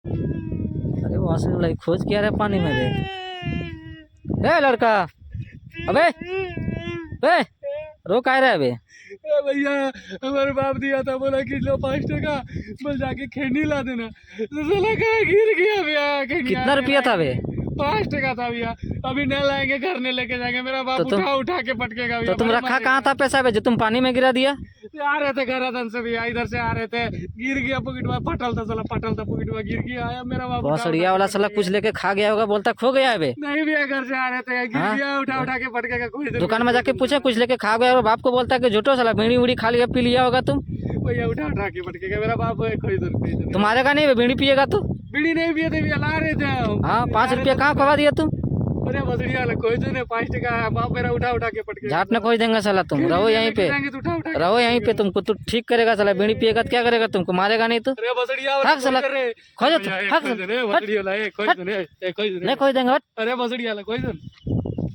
अरे वहां से लाइक खोज क्या रहा पानी में बे लड़का। अबे बे रो का रहा है बे। भैया हमारे बाप दिया था, बोला कि लो 5 टका, बोल जाके खैनी ला देना, तो साला कहाँ गिर गया भैया। कितना रुपया था बे? 5 टका था भैया। अभी न लाएंगे घर नहीं लेके जाएंगे, मेरा बाप तो उठा के पटकेगा भैया। तो तुम रखा कहाँ था पैसा बे जो तुम पानी में गिरा दिया? आ रहे थे घर से भैया, इधर से आ रहे थे, गिर गया पॉकेट में, फटल था साला, फटल था पॉकेट में, गिर गया। आया मेरा बाप भौसड़िया वाला साला कुछ लेके खा गया होगा, बोलता खो गया है बे। नहीं भैया, घर से आ रहे थे, गिर हाँ? गया, उठा के पटकेगा। कोई दुकान में जाके पूछे कुछ लेके खा गया और बाप को बोलता है कि झूठो साला बीड़ी उड़ी खा लिया पी लिया होगा तुम। भैया उठा के पटकेगा मेरा बाप। कोई दूर तुम्हारे का नहीं बे, बीड़ी पिएगा तू? बीड़ी नहीं पिए थे भैया, ला रहे थे हम। हाँ 5 रुपया कहाँ खवा दिया तुम? अरे बसड़िया वाला कोई तो नहीं, 5 टका बाप मेरा उठा के पटके झाट न खोज देंगे साला, तुम रहो यहीं पे, रहो यहीं पे, तुमको तू ठीक करेगा साला। बीड़ी पिएगा तो क्या करेगा, तुमको मारेगा नहीं तो। अरे बसड़िया हक साला खोजो, हक नहीं खोज नहीं खोज देंगे। अरे बसड़िया वाला कोई तो